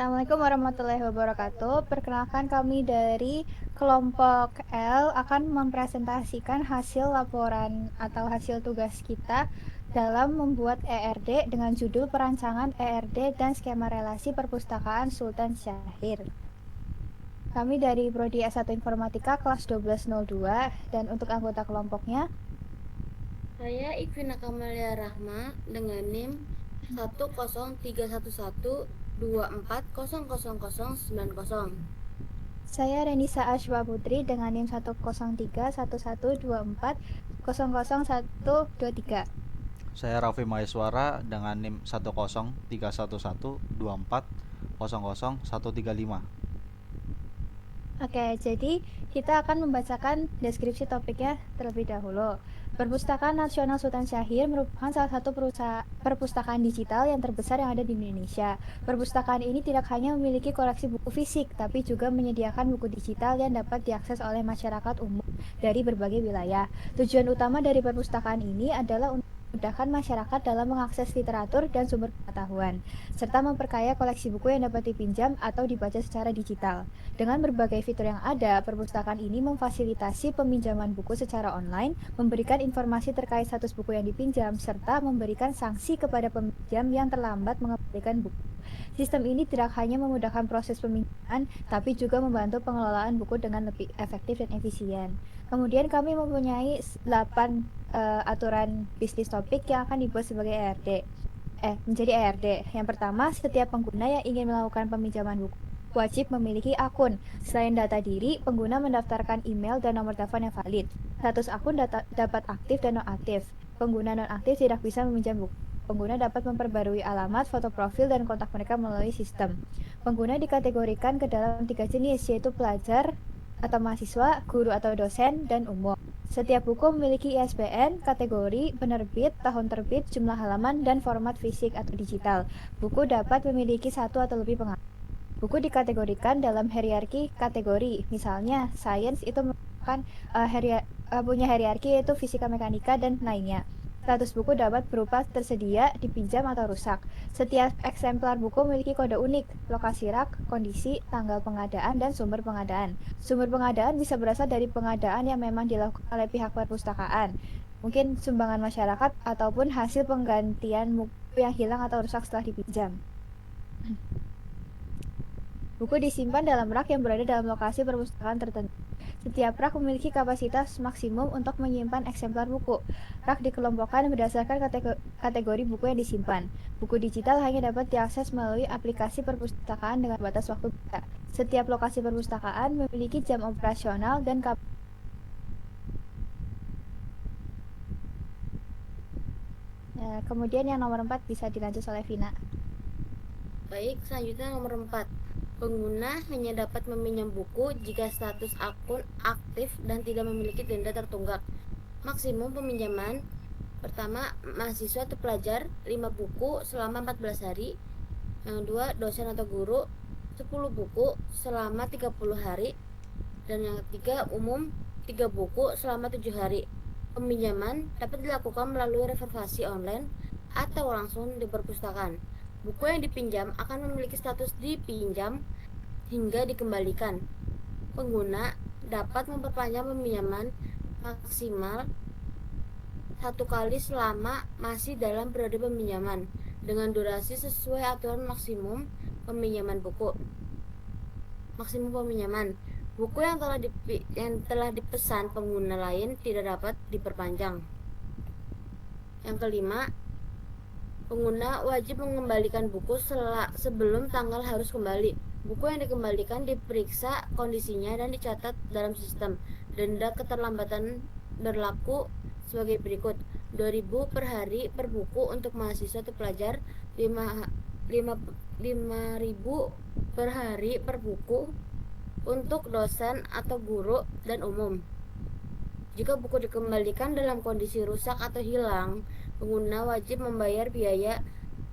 Assalamualaikum warahmatullahi wabarakatuh. Perkenalkan kami dari kelompok L akan mempresentasikan hasil laporan atau hasil tugas kita dalam membuat ERD dengan judul Perancangan ERD dan Skema Relasi Perpustakaan Sultan Syahrir. Kami dari Prodi S1 Informatika kelas 1202 dan untuk anggota kelompoknya Saya Ikvina Kamalia Rahma dengan NIM 1031124000090. saya Renisa Ashwa Putri dengan NIM 1031124000123. Saya Raffi Maheswara dengan NIM 1031124000135. Oke, jadi kita akan membacakan deskripsi topiknya terlebih dahulu. Perpustakaan Nasional Sultan Syahrir merupakan salah satu perpustakaan digital yang terbesar yang ada di Indonesia. Perpustakaan ini tidak hanya memiliki koleksi buku fisik, tapi juga menyediakan buku digital yang dapat diakses oleh masyarakat umum dari berbagai wilayah. Tujuan utama dari perpustakaan ini adalah untuk memudahkan masyarakat dalam mengakses literatur dan sumber pengetahuan, serta memperkaya koleksi buku yang dapat dipinjam atau dibaca secara digital. Dengan berbagai fitur yang ada, perpustakaan ini memfasilitasi peminjaman buku secara online, memberikan informasi terkait status buku yang dipinjam, serta memberikan sanksi kepada peminjam yang terlambat mengembalikan buku. Sistem ini tidak hanya memudahkan proses peminjaman, tapi juga membantu pengelolaan buku dengan lebih efektif dan efisien. Kemudian kami mempunyai 8 aturan bisnis topik yang akan dibuat sebagai menjadi ERD. Yang pertama, setiap pengguna yang ingin melakukan peminjaman buku wajib memiliki akun. Selain data diri, pengguna mendaftarkan email dan nomor telepon yang valid. Status akun dapat aktif dan nonaktif. Pengguna nonaktif tidak bisa meminjam buku. Pengguna dapat memperbarui alamat, foto profil, dan kontak mereka melalui sistem. Pengguna dikategorikan ke dalam 3 jenis, yaitu pelajar atau mahasiswa, guru atau dosen, dan umum. Setiap buku memiliki ISBN, kategori, penerbit, tahun terbit, jumlah halaman, dan format fisik atau digital. Buku dapat memiliki satu atau lebih pengarang. Buku dikategorikan dalam hierarki kategori, misalnya sains itu merupakan punya hierarki yaitu fisika, mekanika, dan lainnya. Status buku dapat berupa tersedia, dipinjam, atau rusak. Setiap eksemplar buku memiliki kode unik, lokasi rak, kondisi, tanggal pengadaan, dan sumber pengadaan. Sumber pengadaan bisa berasal dari pengadaan yang memang dilakukan oleh pihak perpustakaan, mungkin sumbangan masyarakat, ataupun hasil penggantian buku yang hilang atau rusak setelah dipinjam. Buku disimpan dalam rak yang berada dalam lokasi perpustakaan tertentu. Setiap rak memiliki kapasitas maksimum untuk menyimpan eksemplar buku. Rak dikelompokkan berdasarkan kategori buku yang disimpan. Buku digital hanya dapat diakses melalui aplikasi perpustakaan dengan batas waktu beda. Setiap lokasi perpustakaan memiliki jam operasional dan kemudian yang nomor 4 bisa dilanjut oleh Vina. Baik, selanjutnya nomor 4. Pengguna hanya dapat meminjam buku jika status akun aktif dan tidak memiliki denda tertunggak. Maksimum peminjaman pertama, mahasiswa atau pelajar 5 buku selama 14 hari. Yang kedua, dosen atau guru 10 buku selama 30 hari. Dan yang ketiga, umum 3 buku selama 7 hari. Peminjaman dapat dilakukan melalui reservasi online atau langsung di perpustakaan. Buku yang dipinjam akan memiliki status dipinjam hingga dikembalikan. Pengguna dapat memperpanjang peminjaman maksimal 1 kali selama masih dalam periode peminjaman dengan durasi sesuai aturan maksimum peminjaman buku. Maksimum peminjaman buku yang telah dipesan pengguna lain tidak dapat diperpanjang. Yang kelima, pengguna wajib mengembalikan buku sebelum tanggal harus kembali. Buku yang dikembalikan diperiksa kondisinya dan dicatat dalam sistem. Denda keterlambatan berlaku sebagai berikut: 2.000 per hari per buku untuk mahasiswa atau pelajar, 5.000 per hari per buku untuk dosen atau guru dan umum. Jika buku dikembalikan dalam kondisi rusak atau hilang, pengguna wajib membayar biaya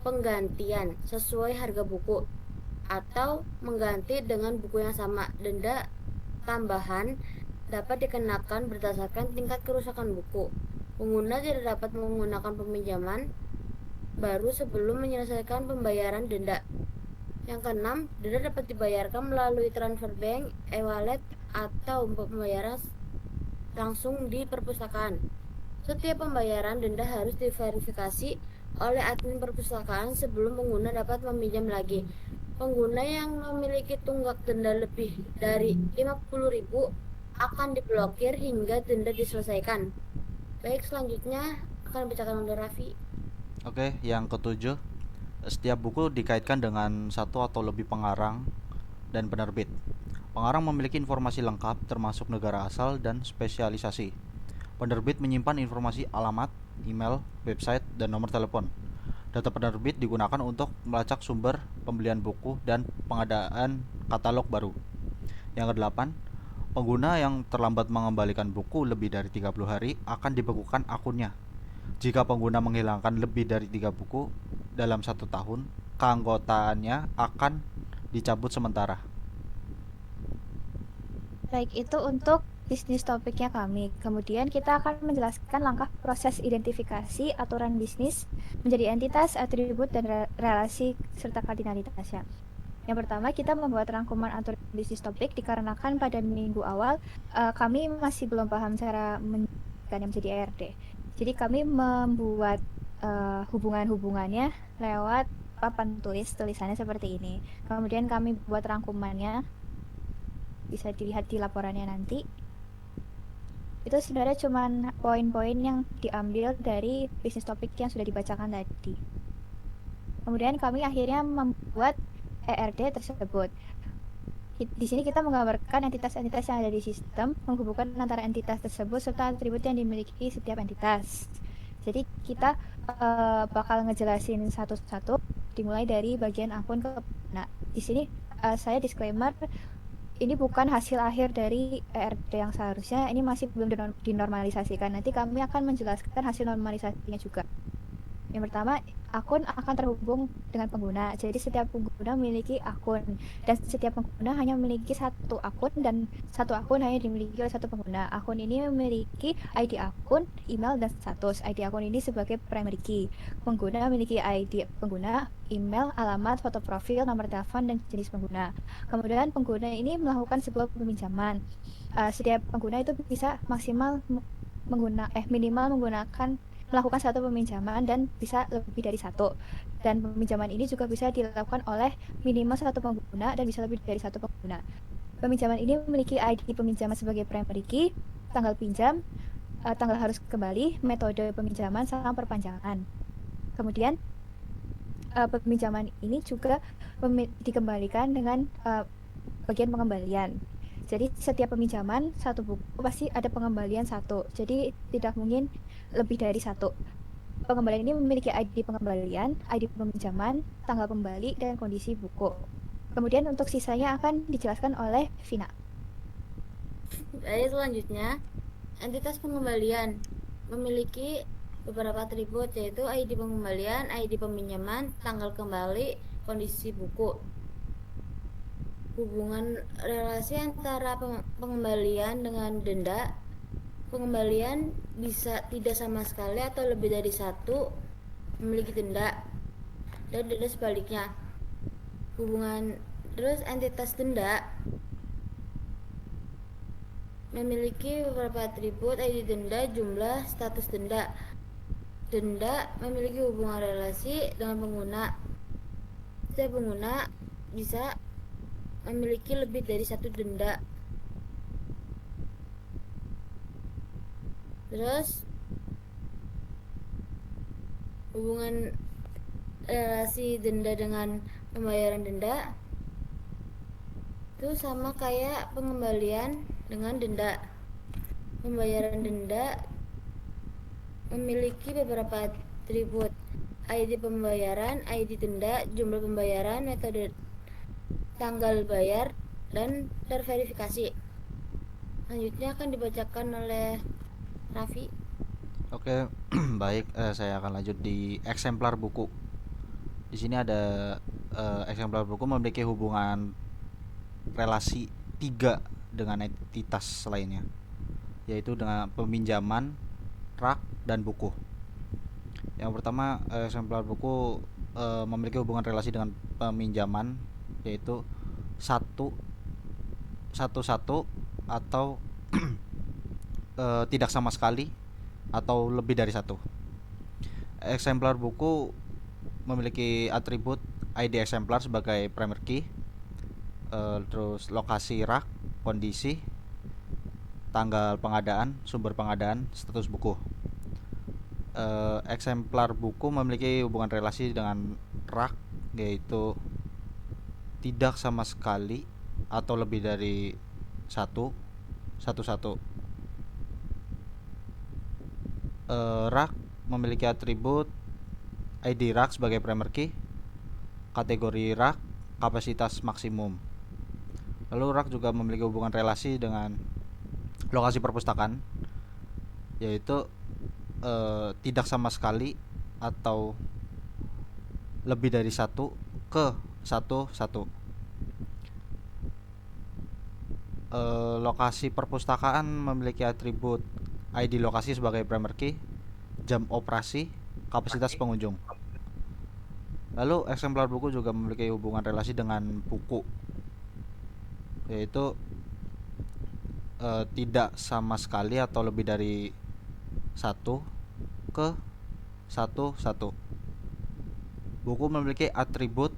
penggantian sesuai harga buku atau mengganti dengan buku yang sama. Denda tambahan dapat dikenakan berdasarkan tingkat kerusakan buku. Pengguna tidak dapat menggunakan peminjaman baru sebelum menyelesaikan pembayaran denda. Yang keenam, denda dapat dibayarkan melalui transfer bank, e-wallet, atau pembayaran langsung di perpustakaan. Setiap pembayaran denda harus diverifikasi oleh admin perpustakaan sebelum pengguna dapat meminjam lagi. Pengguna yang memiliki tunggak denda lebih dari 50.000 akan diblokir hingga denda diselesaikan. Baik, selanjutnya akan dibacakan oleh Raffi. Oke, yang ketujuh, setiap buku dikaitkan dengan satu atau lebih pengarang dan penerbit. Pengarang memiliki informasi lengkap termasuk negara asal dan spesialisasi. Penerbit menyimpan informasi alamat, email, website, dan nomor telepon. Data penerbit digunakan untuk melacak sumber pembelian buku dan pengadaan katalog baru. Yang kedelapan, pengguna yang terlambat mengembalikan buku lebih dari 30 hari akan dibekukan akunnya. Jika pengguna menghilangkan lebih dari 3 buku dalam 1 tahun, keanggotaannya akan dicabut sementara. Baik, itu untuk bisnis topiknya kami. Kemudian kita akan menjelaskan langkah proses identifikasi aturan bisnis menjadi entitas, atribut, dan relasi serta kardinalitasnya. Yang pertama, kita membuat rangkuman aturan bisnis topik dikarenakan pada minggu awal kami masih belum paham cara menjadikan yang menjadi ERD. Jadi kami membuat hubungan-hubungannya lewat papan tulisannya seperti ini. Kemudian kami buat rangkumannya, bisa dilihat di laporannya nanti. Itu sebenarnya cuma poin-poin yang diambil dari bisnis topik yang sudah dibacakan tadi. Kemudian kami akhirnya membuat ERD tersebut. Di sini kita menggambarkan entitas-entitas yang ada di sistem, menghubungkan antara entitas tersebut serta atribut yang dimiliki setiap entitas. Jadi kita bakal ngejelasin satu-satu, dimulai dari bagian akun ke. Nah, di sini saya disclaimer, ini bukan hasil akhir dari ERD yang seharusnya, ini masih belum dinormalisasikan. Nanti kami akan menjelaskan hasil normalisasinya juga. Yang pertama, akun akan terhubung dengan pengguna. Jadi setiap pengguna memiliki akun, dan setiap pengguna hanya memiliki satu akun, dan satu akun hanya dimiliki oleh satu pengguna. Akun ini memiliki ID akun, email, dan status. ID akun ini sebagai primary key. Pengguna memiliki ID pengguna, email, alamat, foto profil, nomor telepon, dan jenis pengguna. Kemudian pengguna ini melakukan sebuah peminjaman. Setiap pengguna itu bisa minimal menggunakan melakukan satu peminjaman dan bisa lebih dari satu. Dan peminjaman ini juga bisa dilakukan oleh minimal satu pengguna dan bisa lebih dari satu pengguna. Peminjaman ini memiliki ID peminjaman sebagai primary key, tanggal pinjam, tanggal harus kembali, metode peminjaman, sama perpanjangan. Kemudian peminjaman ini juga dikembalikan dengan bagian pengembalian. Jadi setiap peminjaman satu buku pasti ada pengembalian satu. Jadi tidak mungkin lebih dari satu. Pengembalian ini memiliki ID pengembalian, ID peminjaman, tanggal kembali, dan kondisi buku. Kemudian untuk sisanya akan dijelaskan oleh Vina. Baik, selanjutnya, entitas pengembalian memiliki beberapa atribut, yaitu ID pengembalian, ID peminjaman, tanggal kembali, kondisi buku. Hubungan relasi antara pengembalian dengan denda. Pengembalian bisa tidak sama sekali atau lebih dari satu memiliki denda, dan denda sebaliknya. Hubungan terus entitas denda memiliki beberapa atribut, ID denda, jumlah, status denda. Denda memiliki hubungan relasi dengan pengguna. Setiap pengguna bisa memiliki lebih dari satu denda. Terus hubungan relasi denda dengan pembayaran denda itu sama kayak pengembalian dengan denda. Pembayaran denda memiliki beberapa atribut, ID pembayaran, ID denda, jumlah pembayaran, metode tanggal bayar, dan terverifikasi. Selanjutnya akan dibacakan oleh Raffi. Oke, baik, saya akan lanjut di eksemplar buku. Di sini ada eksemplar buku memiliki hubungan relasi 3 dengan entitas lainnya, yaitu dengan peminjaman, rak, dan buku. Yang pertama, eksemplar buku memiliki hubungan relasi dengan peminjaman yaitu satu satu atau tidak sama sekali atau lebih dari satu. Eksemplar buku memiliki atribut ID eksemplar sebagai primary key, terus lokasi rak, kondisi, tanggal pengadaan, sumber pengadaan, status buku. Eksemplar buku memiliki hubungan relasi dengan rak, yaitu tidak sama sekali atau lebih dari satu. Rak memiliki atribut ID rak sebagai primary key, kategori rak, kapasitas maksimum. Lalu rak juga memiliki hubungan relasi dengan lokasi perpustakaan, yaitu tidak sama sekali atau lebih dari satu ke satu. Lokasi perpustakaan memiliki atribut ID lokasi sebagai primary key, jam operasi, kapasitas pengunjung. Lalu eksemplar buku juga memiliki hubungan relasi dengan buku, yaitu tidak sama sekali atau lebih dari satu ke satu. Buku memiliki atribut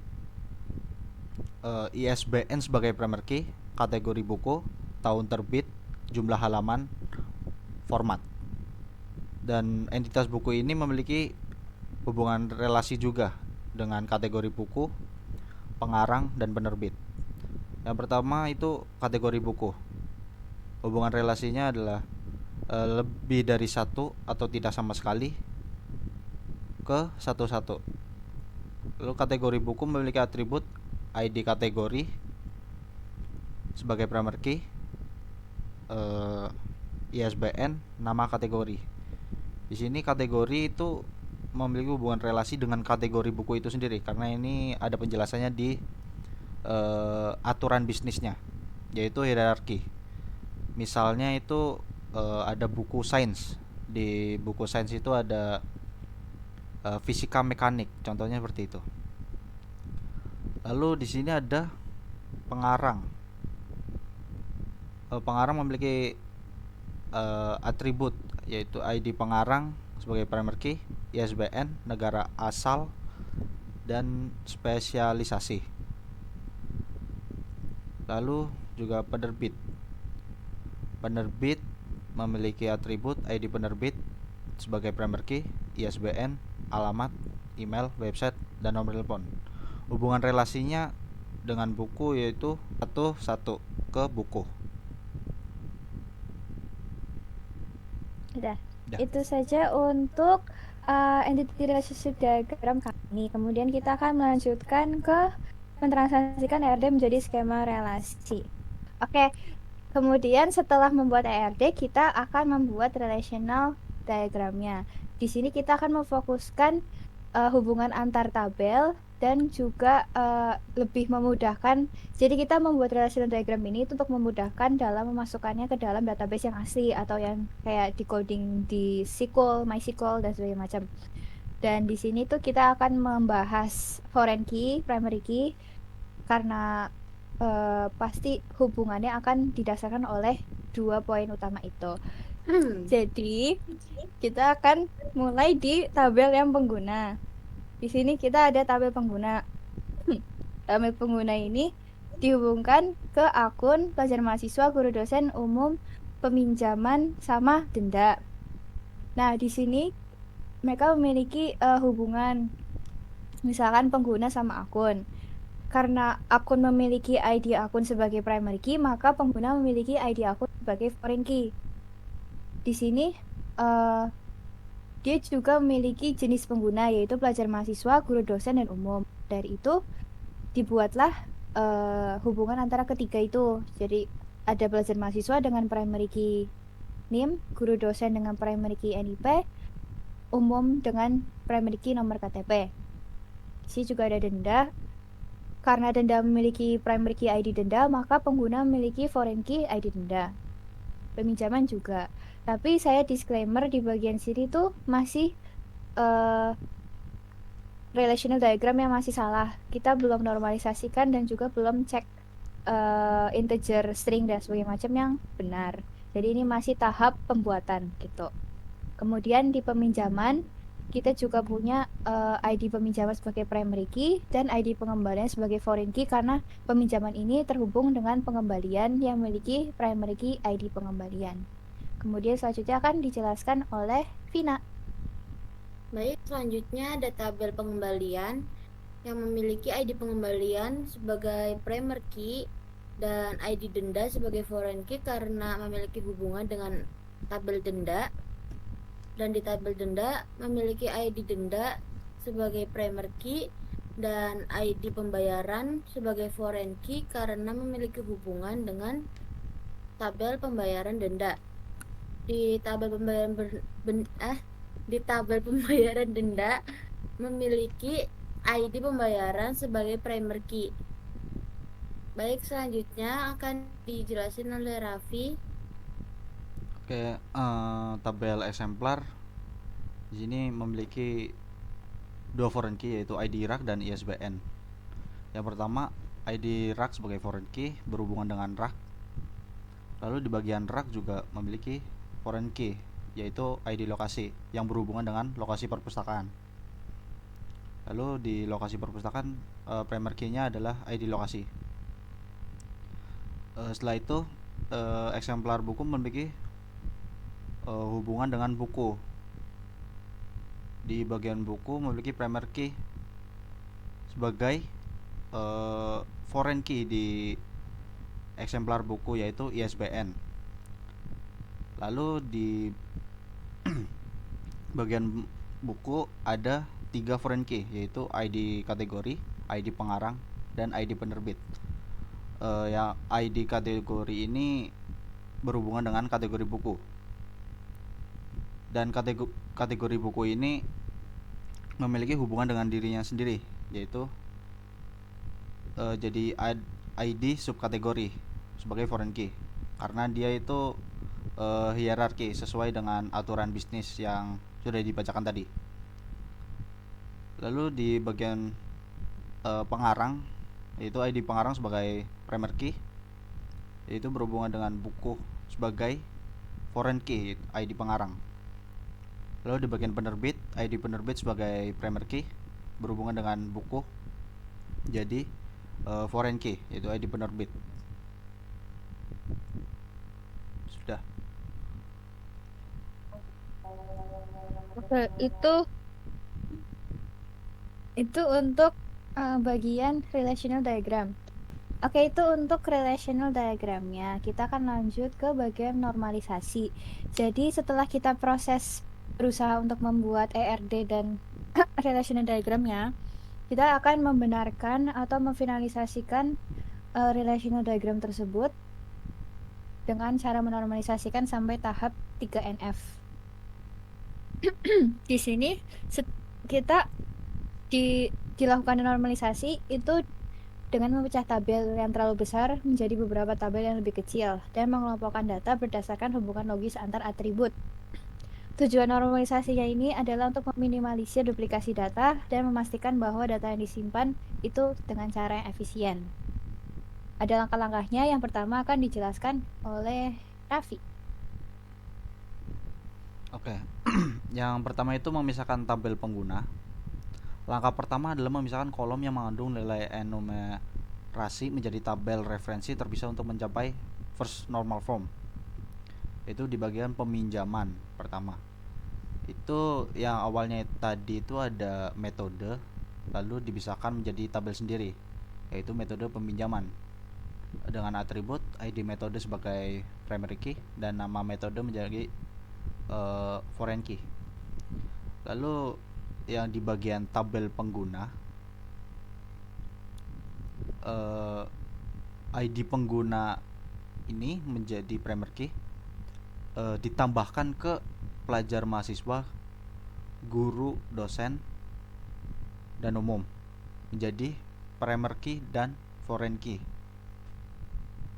ISBN sebagai primary key, kategori buku, tahun terbit, jumlah halaman, format. Dan entitas buku ini memiliki hubungan relasi juga dengan kategori buku, pengarang, dan penerbit. Yang pertama itu kategori buku. Hubungan relasinya adalah lebih dari satu atau tidak sama sekali ke satu. Lalu kategori buku memiliki atribut ID kategori sebagai primary key, ISBN, nama kategori. Di sini kategori itu memiliki hubungan relasi dengan kategori buku itu sendiri, karena ini ada penjelasannya di aturan bisnisnya, yaitu hierarki. Misalnya itu ada buku sains. Di buku sains itu ada fisika mekanik, contohnya seperti itu. Lalu di sini ada pengarang. Pengarang memiliki atribut, yaitu ID pengarang sebagai primary key, ISBN, negara asal, dan spesialisasi. Lalu juga penerbit. Penerbit memiliki atribut ID penerbit sebagai primary key, ISBN, alamat, email, website, dan nomor telepon. Hubungan relasinya dengan buku yaitu satu ke buku. Udah. Dah. Itu saja untuk entity relationship diagram kami. Kemudian kita akan melanjutkan ke mentransaksikan ERD menjadi skema relasi. Oke. Kemudian setelah membuat ERD, kita akan membuat relational diagramnya. Di sini kita akan memfokuskan hubungan antar tabel dan juga lebih memudahkan. Jadi kita membuat relational diagram ini untuk memudahkan dalam memasukkannya ke dalam database yang asli atau yang kayak decoding di SQL, MySQL, dan sebagainya macam. Dan di sini tuh kita akan membahas foreign key, primary key, karena pasti hubungannya akan didasarkan oleh 2 poin utama itu. Jadi kita akan mulai di tabel yang pengguna. Di sini kita ada tabel pengguna. Tabel pengguna ini dihubungkan ke akun pelajar mahasiswa, guru dosen, umum, peminjaman, sama denda. Nah, di sini mereka memiliki hubungan, misalkan pengguna sama akun. Karena akun memiliki ID akun sebagai primary key, maka pengguna memiliki ID akun sebagai foreign key. Di sini dia juga memiliki jenis pengguna, yaitu pelajar mahasiswa, guru dosen, dan umum. Dari itu dibuatlah hubungan antara ketiga itu. Jadi ada pelajar mahasiswa dengan primary key NIM, guru dosen dengan primary key NIP, umum dengan primary key nomor KTP. Di sini juga ada denda. Karena denda memiliki primary key ID denda, maka pengguna memiliki foreign key ID denda. Peminjaman juga. Tapi saya disclaimer di bagian sini tuh masih relational diagram yang masih salah. Kita belum normalisasikan dan juga belum cek integer, string dan sebagainya macam yang benar. Jadi ini masih tahap pembuatan gitu. Kemudian di peminjaman kita juga punya ID peminjaman sebagai primary key dan ID pengembalian sebagai foreign key karena peminjaman ini terhubung dengan pengembalian yang memiliki primary key ID pengembalian. Kemudian selanjutnya akan dijelaskan oleh Vina. Baik, selanjutnya ada tabel pengembalian yang memiliki ID pengembalian sebagai primary key dan ID denda sebagai foreign key karena memiliki hubungan dengan tabel denda. Dan di tabel denda memiliki ID denda sebagai primary key dan ID pembayaran sebagai foreign key karena memiliki hubungan dengan tabel pembayaran denda. Di tabel pembayaran di tabel pembayaran denda memiliki ID pembayaran sebagai primary key. Baik, selanjutnya akan dijelasin oleh Raffi. Oke, tabel eksemplar di sini memiliki dua foreign key yaitu ID RAK dan ISBN. Yang pertama, ID RAK sebagai foreign key berhubungan dengan RAK. Lalu di bagian RAK juga memiliki foreign key yaitu ID lokasi yang berhubungan dengan lokasi perpustakaan. Lalu di lokasi perpustakaan primary key-nya adalah ID lokasi. Setelah itu eksemplar buku memiliki hubungan dengan buku. Di bagian buku memiliki primary key sebagai foreign key di eksemplar buku yaitu ISBN. Lalu di bagian buku ada 3 foreign key yaitu ID kategori, ID pengarang, dan ID penerbit. Yang ID kategori ini berhubungan dengan kategori buku. Dan kategori buku ini memiliki hubungan dengan dirinya sendiri yaitu jadi ID subkategori sebagai foreign key karena dia itu hierarki sesuai dengan aturan bisnis yang sudah dibacakan tadi. Lalu di bagian pengarang yaitu ID pengarang sebagai primary key yaitu berhubungan dengan buku sebagai foreign key ID pengarang. Lalu di bagian penerbit, ID penerbit sebagai primary key berhubungan dengan buku jadi foreign key yaitu ID penerbit. Sudah. Oke, itu untuk bagian relational diagram. Oke, itu untuk relational diagramnya. Kita akan lanjut ke bagian normalisasi. Jadi setelah kita proses berusaha untuk membuat ERD dan relational diagramnya, kita akan membenarkan atau memfinalisasikan relational diagram tersebut dengan cara menormalisasikan sampai tahap 3NF. Di sini kita dilakukan normalisasi itu dengan memecah tabel yang terlalu besar menjadi beberapa tabel yang lebih kecil dan mengelompokkan data berdasarkan hubungan logis antar atribut. Tujuan normalisasinya ini adalah untuk meminimalisir duplikasi data dan memastikan bahwa data yang disimpan itu dengan cara yang efisien. Ada langkah-langkahnya. Yang pertama akan dijelaskan oleh Raffi. Oke. Yang pertama itu memisahkan tabel pengguna. Langkah pertama adalah memisahkan kolom yang mengandung nilai enumerasi menjadi tabel referensi terpisah untuk mencapai first normal form. Itu di bagian peminjaman pertama. Itu yang awalnya tadi itu ada metode lalu dipisahkan menjadi tabel sendiri yaitu metode peminjaman dengan atribut ID metode sebagai primary key dan nama metode menjadi foreign key. Lalu yang di bagian tabel pengguna ID pengguna ini menjadi primary key ditambahkan ke pelajar mahasiswa, guru, dosen, dan umum menjadi primary key dan foreign key.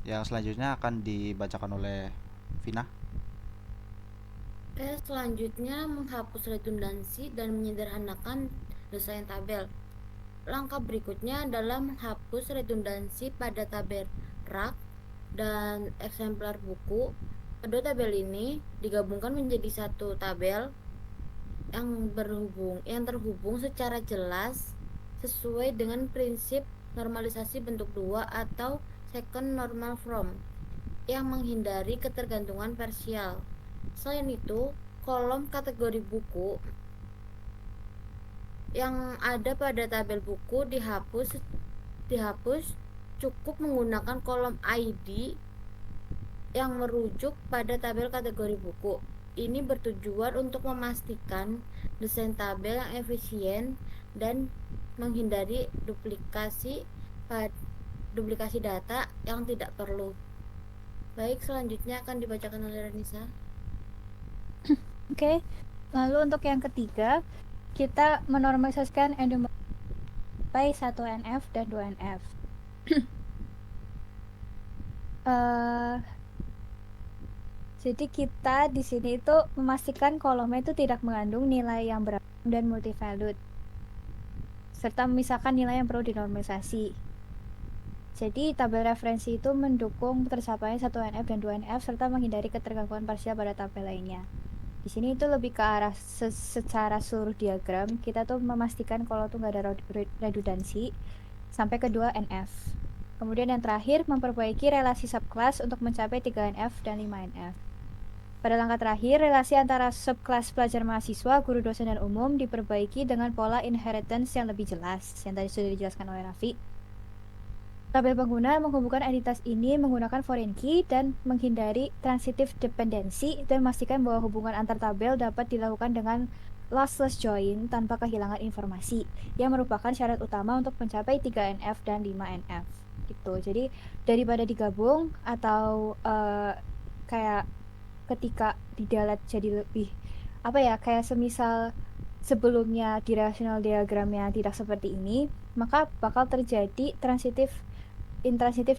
Yang selanjutnya akan dibacakan oleh Vina. Selanjutnya menghapus redundansi dan menyederhanakan desain tabel. Langkah berikutnya adalah menghapus redundansi pada tabel rak dan eksemplar buku. Kedua tabel ini digabungkan menjadi satu tabel yang terhubung secara jelas sesuai dengan prinsip normalisasi bentuk dua atau second normal form yang menghindari ketergantungan parsial. Selain itu, kolom kategori buku yang ada pada tabel buku dihapus cukup menggunakan kolom ID yang merujuk pada tabel kategori buku. Ini bertujuan untuk memastikan desain tabel yang efisien dan menghindari duplikasi data yang tidak perlu. Baik, selanjutnya akan dibacakan oleh Renisa. Oke, lalu untuk yang ketiga, kita menormalisasikan endometrium sampai 1 NF dan 2 NF. Jadi kita di sini itu memastikan kolomnya itu tidak mengandung nilai yang beragam dan multivalued, serta memisahkan nilai yang perlu dinormalisasi. Jadi tabel referensi itu mendukung tercapainya 1 NF dan 2 NF serta menghindari ketergangguan parsial pada tabel lainnya. Di sini itu lebih ke arah secara seluruh diagram kita tuh memastikan kalau tuh nggak ada redundansi sampai kedua NF. Kemudian yang terakhir memperbaiki relasi subclass untuk mencapai 3 NF dan 5 NF. Pada langkah terakhir, relasi antara subclass pelajar mahasiswa, guru dosen dan umum diperbaiki dengan pola inheritance yang lebih jelas yang tadi sudah dijelaskan oleh Raffi. Tabel pengguna menghubungkan entitas ini menggunakan foreign key dan menghindari transitive dependency dan memastikan bahwa hubungan antar tabel dapat dilakukan dengan lossless join tanpa kehilangan informasi yang merupakan syarat utama untuk mencapai 3 NF dan 5 NF gitu. Jadi daripada digabung atau kayak ketika di delete jadi lebih kayak semisal sebelumnya di rational diagramnya tidak seperti ini, maka bakal terjadi intransitive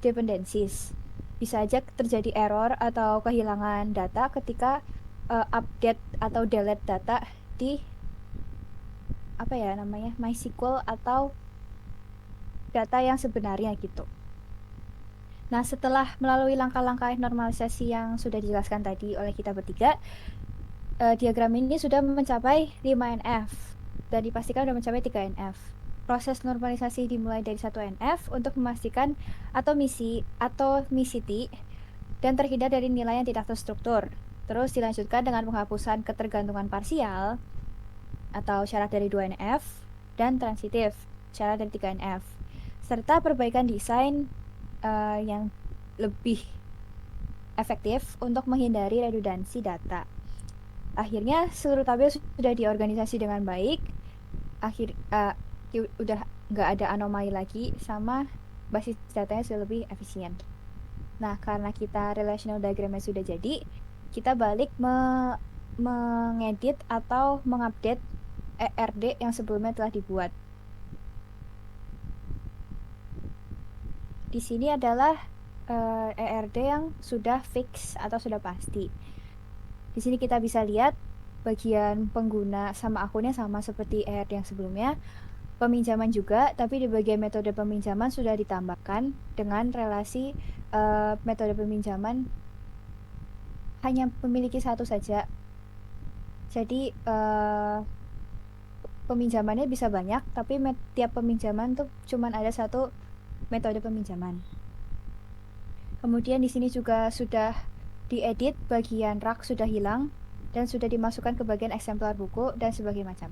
dependencies. Bisa aja terjadi error atau kehilangan data ketika update atau delete data di MySQL atau data yang sebenarnya gitu. Nah, setelah melalui langkah-langkah normalisasi yang sudah dijelaskan tadi oleh kita bertiga, diagram ini sudah mencapai 5 NF dan dipastikan sudah mencapai 3 NF. Proses normalisasi dimulai dari 1 NF untuk memastikan atomicity dan terhindar dari nilai yang tidak terstruktur. Terus dilanjutkan dengan penghapusan ketergantungan parsial atau syarat dari 2 NF dan transitif syarat dari 3 NF serta perbaikan desain yang lebih efektif untuk menghindari redundansi data. Akhirnya seluruh tabel sudah diorganisasi dengan baik. Udah nggak ada anomali lagi sama basis datanya sudah lebih efisien. Nah, karena kita relational diagramnya sudah jadi, kita balik mengedit atau mengupdate ERD yang sebelumnya telah dibuat. Di sini adalah ERD yang sudah fix atau sudah pasti. Di sini kita bisa lihat bagian pengguna sama akunnya sama seperti ERD yang sebelumnya. Peminjaman juga, tapi di bagian metode peminjaman sudah ditambahkan dengan relasi metode peminjaman hanya memiliki satu saja. Jadi peminjamannya bisa banyak, tapi tiap peminjaman tuh cuman ada satu metode peminjaman. Kemudian di sini juga sudah diedit, bagian rak sudah hilang dan sudah dimasukkan ke bagian eksemplar buku dan sebagainya macam.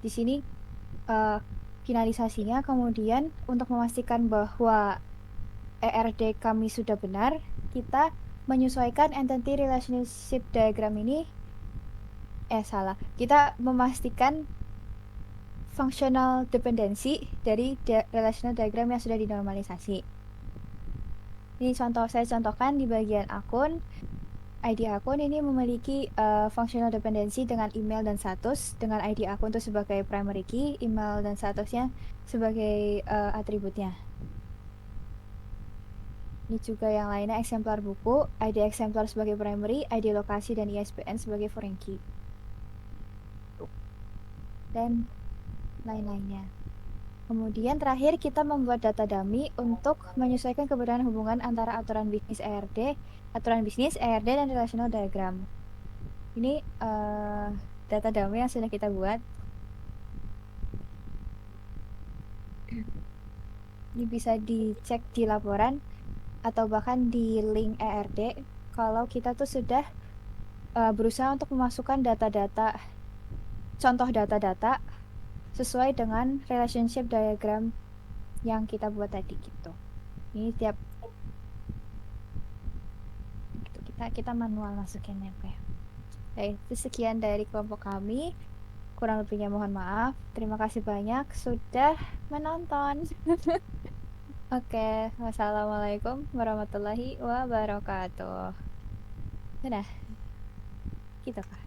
Di sini finalisasinya, kemudian untuk memastikan bahwa ERD kami sudah benar, kita menyesuaikan entity relationship diagram ini kita memastikan functional dependency dari relational diagram yang sudah dinormalisasi. Ini saya contohkan di bagian akun. ID akun ini memiliki functional dependency dengan email dan status, dengan ID akun itu sebagai primary key, email dan statusnya sebagai atributnya. Ini juga yang lainnya, eksemplar buku, ID eksemplar sebagai primary, ID lokasi dan ISBN sebagai foreign key. dan lain-lainnya. Kemudian terakhir kita membuat data dummy untuk menyesuaikan keberadaan hubungan antara aturan bisnis ERD, dan relational diagram. Ini data dummy yang sudah kita buat. Ini bisa dicek di laporan atau bahkan di link ERD kalau kita tuh sudah berusaha untuk memasukkan contoh data-data sesuai dengan relationship diagram yang kita buat tadi gitu. Ini tiap gitu, kita manual masukinnya kayak. Itu sekian dari kelompok kami. Kurang lebihnya mohon maaf. Terima kasih banyak sudah menonton. Oke, wassalamualaikum warahmatullahi wabarakatuh. Dadah. Gitu, Kak.